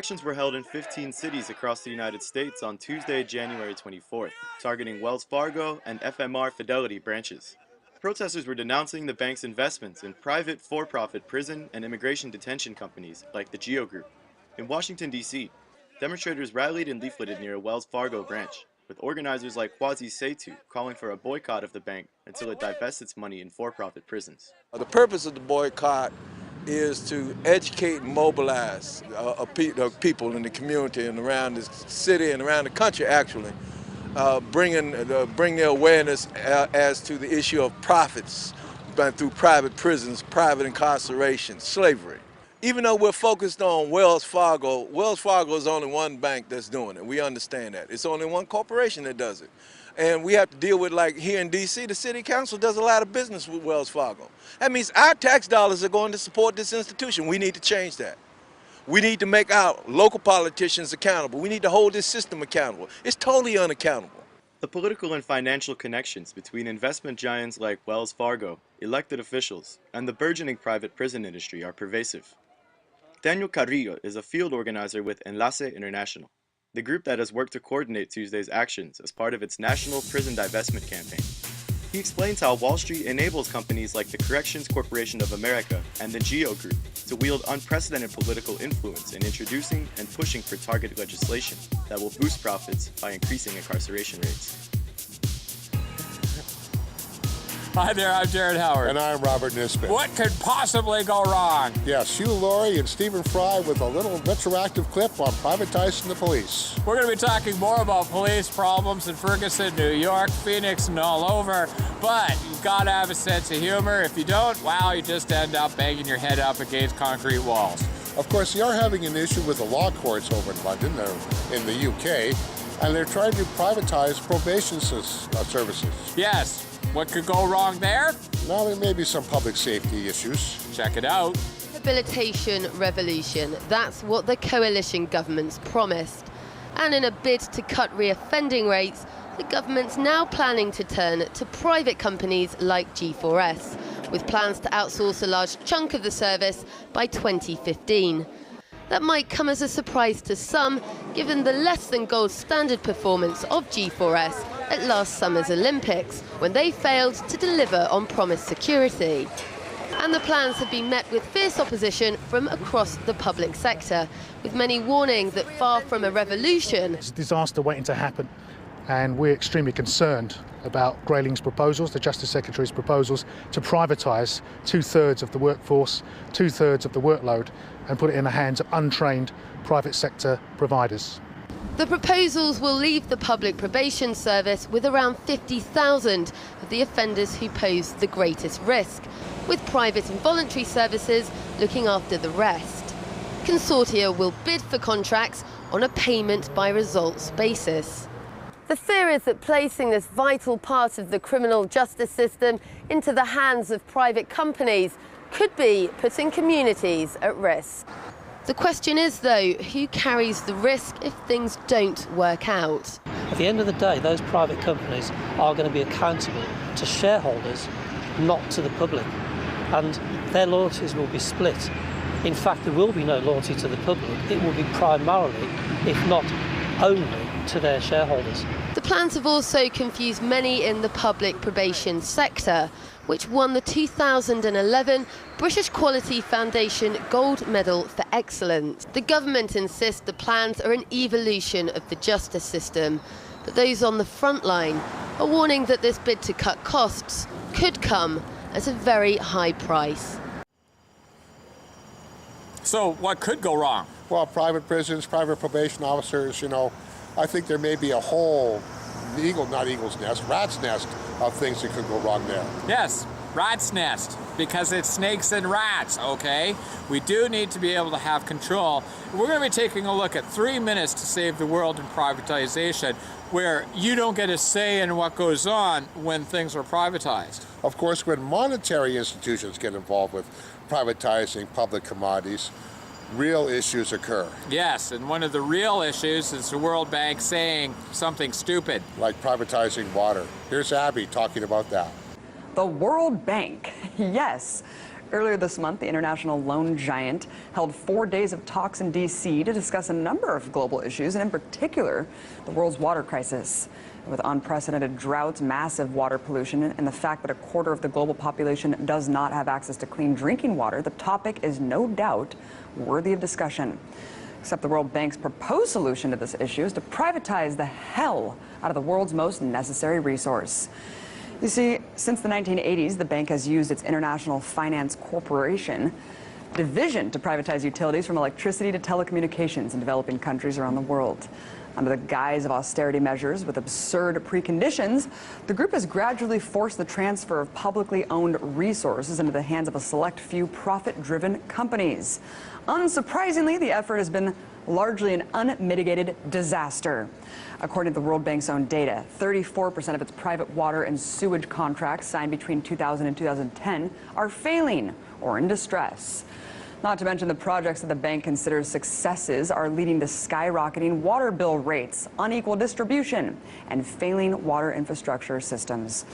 actions were held in 15 cities across the United States on Tuesday, January 24th, targeting Wells Fargo and FMR Fidelity branches. Protesters were denouncing the bank's investments in private for-profit prison and immigration detention companies like the GEO Group. In Washington, D.C., demonstrators rallied and leafleted near a Wells Fargo branch, with organizers like Pt II calling for a boycott of the bank until it divests its money in for-profit prisons. The purpose of the boycott is to educate and mobilize people in the community and around the city and around the country, actually, bring their awareness as to the issue of profits through private prisons, private incarceration, slavery. Even though we're focused on Wells Fargo is only one bank that's doing it. We understand that. It's only one corporation that does it. And we have to deal with, like here in D.C., the city council does a lot of business with Wells Fargo. That means our tax dollars are going to support this institution. We need to change that. We need to make our local politicians accountable. We need to hold this system accountable. It's totally unaccountable. The political and financial connections between investment giants like Wells Fargo, elected officials, and the burgeoning private prison industry are pervasive. Daniel Carrillo is a field organizer with Enlace International, the group that has worked to coordinate Tuesday's actions as part of its national prison divestment campaign. He explains how Wall Street enables companies like the Corrections Corporation of America and the GEO Group to wield unprecedented political influence in introducing and pushing for targeted legislation that will boost profits by increasing incarceration rates. Hi there, I'm Jared Howard. And I'm Robert Nisbet. What could possibly go wrong? Yes, Hugh Laurie and Stephen Fry with a little retroactive clip on privatizing the police. We're going to be talking more about police problems in Ferguson, New York, Phoenix, and all over. But you've got to have a sense of humor. If you don't, wow, you just end up banging your head up against concrete walls. Of course, they are having an issue with the law courts over in London, or in the UK, and they're trying to privatize probation services. Yes. What could go wrong there? Now, there may be some public safety issues. Check it out. Rehabilitation revolution. That's what the coalition government's promised. And in a bid to cut reoffending rates, the government's now planning to turn to private companies like G4S, with plans to outsource a large chunk of the service by 2015. That might come as a surprise to some, given the less than gold standard performance of G4S at last summer's Olympics, when they failed to deliver on promised security. And the plans have been met with fierce opposition from across the public sector, with many warning that far from a revolution, it's a disaster waiting to happen, and we're extremely concerned about Grayling's proposals, the Justice Secretary's proposals, to privatise 2/3 of the workforce, 2/3 of the workload, and put it in the hands of untrained private sector providers. The proposals will leave the public probation service with around 50,000 of the offenders who pose the greatest risk, with private and voluntary services looking after the rest. Consortia will bid for contracts on a payment by results basis. The fear is that placing this vital part of the criminal justice system into the hands of private companies could be putting communities at risk. The question is, though, who carries the risk if things don't work out? At the end of the day, those private companies are going to be accountable to shareholders, not to the public. And their loyalties will be split. In fact, there will be no loyalty to the public. It will be primarily, if not only, to their shareholders. The plans have also confused many in the public probation sector, which won the 2011 British Quality Foundation Gold Medal for Excellence. The government insists the plans are an evolution of the justice system, but those on the front line are warning that this bid to cut costs could come at a very high price. So what could go wrong? Well, private prisons, private probation officers, you know, I think there may be a whole rat's nest of things that could go wrong there. Yes, rat's nest, because it's snakes and rats, okay? We do need to be able to have control. We're going to be taking a look at 3 minutes to save the world in privatization, where you don't get a say in what goes on when things are privatized. Of course, when monetary institutions get involved with privatizing public commodities, real issues occur. Yes, and one of the real issues is the World Bank saying something stupid. Like privatizing water. Here's Abby talking about that. The World Bank, yes. Earlier this month, the international loan giant held 4 days of talks in D.C. to discuss a number of global issues, and in particular, the world's water crisis. With unprecedented droughts, massive water pollution, and the fact that a quarter of the global population does not have access to clean drinking water, the topic is no doubt worthy of discussion. Except the World Bank's proposed solution to this issue is to privatize the hell out of the world's most necessary resource. You see, since the 1980s, the bank has used its International Finance Corporation division to privatize utilities from electricity to telecommunications in developing countries around the world. Under the guise of austerity measures with absurd preconditions, the group has gradually forced the transfer of publicly owned resources into the hands of a select few profit-driven companies. Unsurprisingly, the effort has been largely an unmitigated disaster. According to the World Bank's own data, 34% of its private water and sewage contracts signed between 2000 and 2010 are failing or in distress. Not to mention the projects that the bank considers successes are leading to skyrocketing water bill rates, unequal distribution, and failing water infrastructure systems.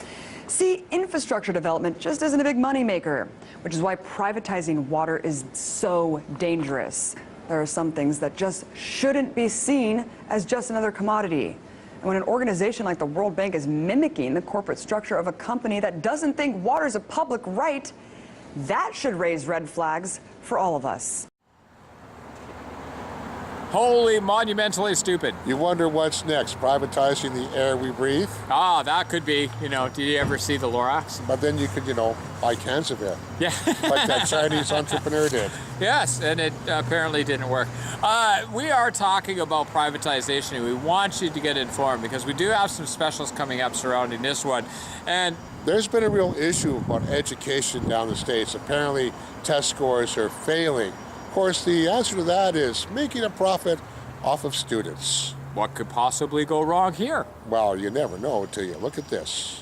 See, infrastructure development just isn't a big moneymaker, which is why privatizing water is so dangerous. There are some things that just shouldn't be seen as just another commodity. And when an organization like the World Bank is mimicking the corporate structure of a company that doesn't think water is a public right, that should raise red flags for all of us. Holy monumentally stupid. You wonder what's next, privatizing the air we breathe? Ah, that could be, did you ever see the Lorax? But then you could, buy cans of it. Yeah. Like that Chinese entrepreneur did. Yes, and it apparently didn't work. We are talking about privatization, and we want you to get informed because we do have some specials coming up surrounding this one. And there's been a real issue about education down the States. Apparently, test scores are failing. Of course, the answer to that is making a profit off of students. What could possibly go wrong here? Well, you never know until you look at this.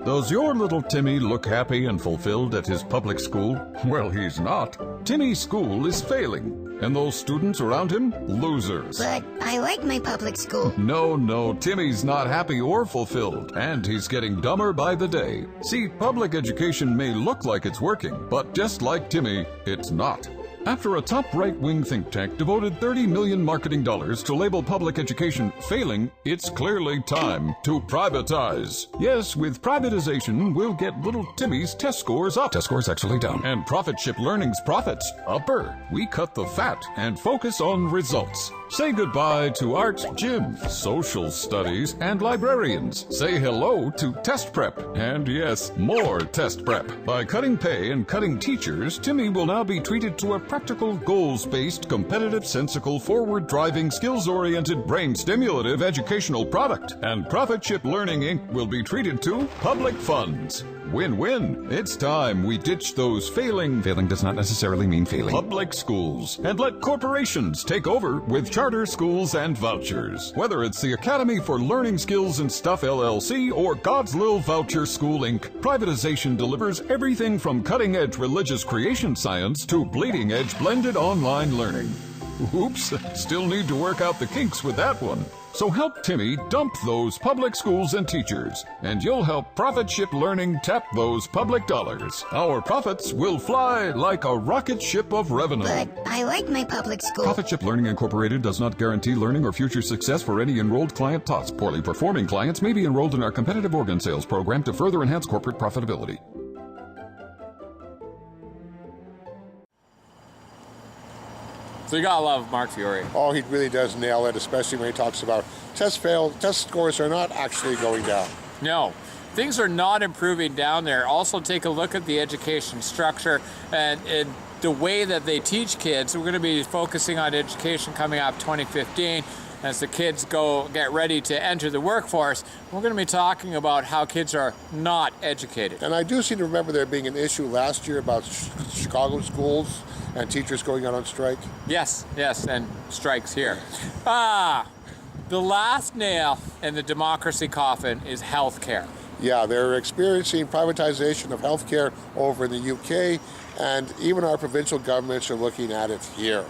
Does your little Timmy look happy and fulfilled at his public school? Well, he's not. Timmy's school is failing, and those students around him, losers. But I like my public school. No, Timmy's not happy or fulfilled, and he's getting dumber by the day. See, public education may look like it's working, but just like Timmy, it's not. After a top right-wing think tank devoted $30 million marketing dollars to label public education failing, it's clearly time to privatize. Yes, with privatization, we'll get little Timmy's test scores up. Test scores actually down. And Profit Ship Learning's profits upper. We cut the fat and focus on results. Say goodbye to art, gym, social studies, and librarians. Say hello to test prep. And yes, more test prep. By cutting pay and cutting teachers, Timmy will now be treated to a practical, goals-based, competitive, sensical, forward-driving, skills-oriented, brain-stimulative educational product. And Profit Ship Learning Inc. will be treated to public funds. Win-win. It's time we ditch those failing does not necessarily mean failing public schools and let corporations take over with charter schools and vouchers. Whether it's the Academy for Learning Skills and Stuff LLC or God's Lil Voucher School Inc., privatization delivers everything from cutting-edge religious creation science to bleeding-edge blended online learning. Oops, still need to work out the kinks with that one. So help Timmy dump those public schools and teachers, and you'll help Profit Ship Learning tap those public dollars. Our profits will fly like a rocket ship of revenue. But I like my public school. Profit Ship Learning Incorporated does not guarantee learning or future success for any enrolled client tots. Poorly performing clients may be enrolled in our competitive organ sales program to further enhance corporate profitability. So you gotta love Mark Fiore. Oh, he really does nail it, especially when he talks about test scores are not actually going down. No, things are not improving down there. Also take a look at the education structure and the way that they teach kids. We're gonna be focusing on education coming up 2015. As the kids get ready to enter the workforce, we're going to be talking about how kids are not educated. And I do seem to remember there being an issue last year about Chicago schools and teachers going out on strike. Yes, and strikes here. The last nail in the democracy coffin is healthcare. Yeah, they're experiencing privatization of healthcare over in the UK, and even our provincial governments are looking at it here.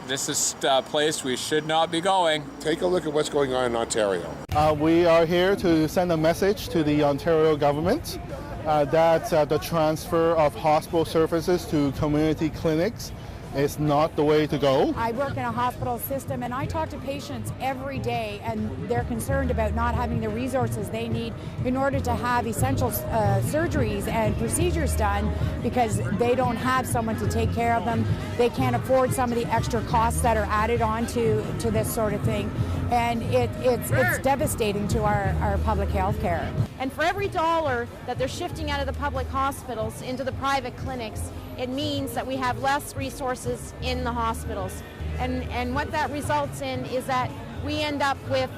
This is a place we should not be going. Take a look at what's going on in Ontario. We are here to send a message to the Ontario government that the transfer of hospital services to community clinics is not the way to go. I work in a hospital system and I talk to patients every day, and they're concerned about not having the resources they need in order to have essential surgeries and procedures done, because they don't have someone to take care of them. They can't afford some of the extra costs that are added on to this sort of thing. And it's devastating to our public health care. And for every dollar that they're shifting out of the public hospitals into the private clinics, it means that we have less resources in the hospitals. And what that results in is that we end up with,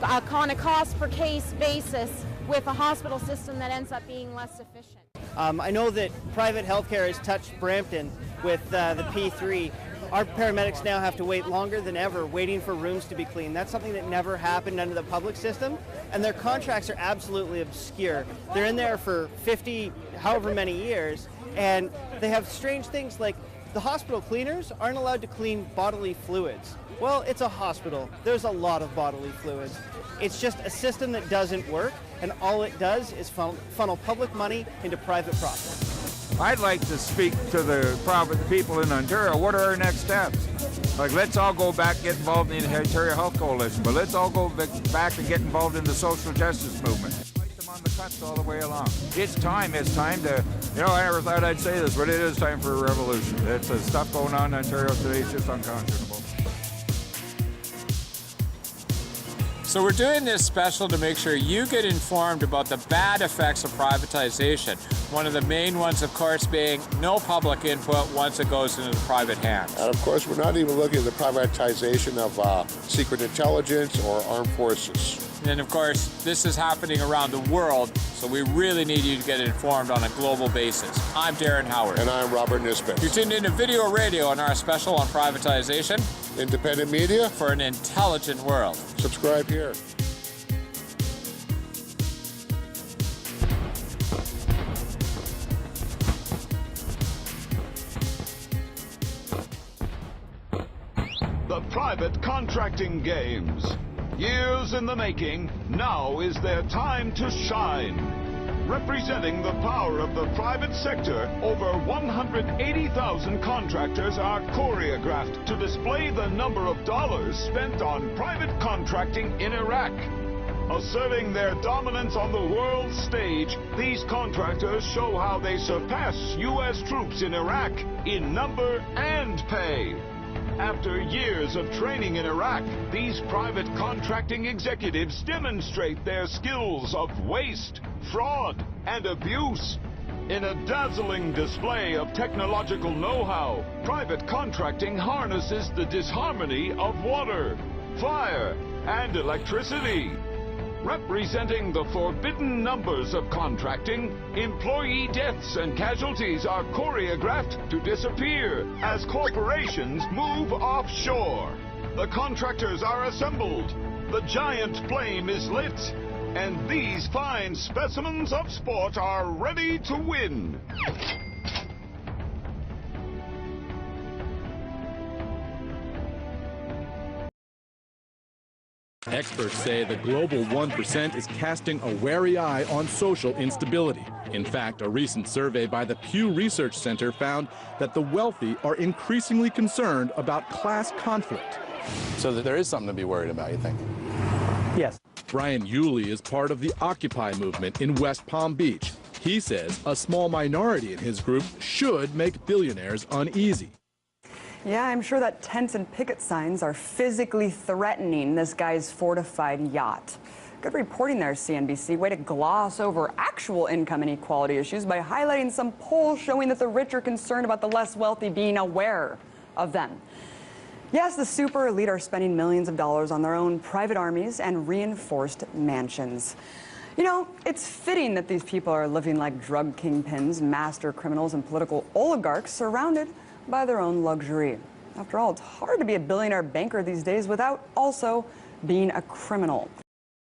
on a cost per case basis, with a hospital system that ends up being less efficient. I know that private healthcare has touched Brampton with the P3. Our paramedics now have to wait longer than ever, waiting for rooms to be cleaned. That's something that never happened under the public system, and their contracts are absolutely obscure. They're in there for 50, however many years, and they have strange things like the hospital cleaners aren't allowed to clean bodily fluids. Well, it's a hospital. There's a lot of bodily fluids. It's just a system that doesn't work, and all it does is funnel public money into private profit. I'd like to speak to the private people in Ontario. What are our next steps? Like, let's all go back and get involved in the Ontario Health Coalition, but let's all go back and get involved in the social justice movement. Fight them on the cuts all the way along. It's time to, you know, I never thought I'd say this, but it is time for a revolution. It's stuff going on in Ontario today, it's just unconscionable. So we're doing this special to make sure you get informed about the bad effects of privatization. One of the main ones, of course, being no public input once it goes into the private hands. And of course, we're not even looking at the privatization of secret intelligence or armed forces. And of course, this is happening around the world, so we really need you to get informed on a global basis. I'm Darren Howard. And I'm Robert Nisbet. You're tuned into Video Radio on our special on privatization. Independent media for an intelligent world. Subscribe here. The private contracting games. Years in the making, now is their time to shine. Representing the power of the private sector, over 180,000 contractors are choreographed to display the number of dollars spent on private contracting in Iraq. Asserting their dominance on the world stage, these contractors show how they surpass U.S. troops in Iraq in number and pay. After years of training in Iraq, these private contracting executives demonstrate their skills of waste, fraud, and abuse. In a dazzling display of technological know-how, private contracting harnesses the disharmony of water, fire, and electricity. Representing the forbidden numbers of contracting, employee deaths and casualties are choreographed to disappear as corporations move offshore. The contractors are assembled, the giant flame is lit, and these fine specimens of sport are ready to win. Experts say the global 1% is casting a wary eye on social instability. In fact, a recent survey by the Pew Research Center found that the wealthy are increasingly concerned about class conflict. So that there is something to be worried about, you think? Yes. Brian Yulee is part of the Occupy movement in West Palm Beach. He says a small minority in his group should make billionaires uneasy. Yeah, I'm sure that tents and picket signs are physically threatening this guy's fortified yacht. Good reporting there, CNBC. Way to gloss over actual income inequality issues by highlighting some polls showing that the rich are concerned about the less wealthy being aware of them. Yes, the super elite are spending millions of dollars on their own private armies and reinforced mansions. You know, it's fitting that these people are living like drug kingpins, master criminals, and political oligarchs surrounded by their own luxury. After all, it's hard to be a billionaire banker these days without also being a criminal.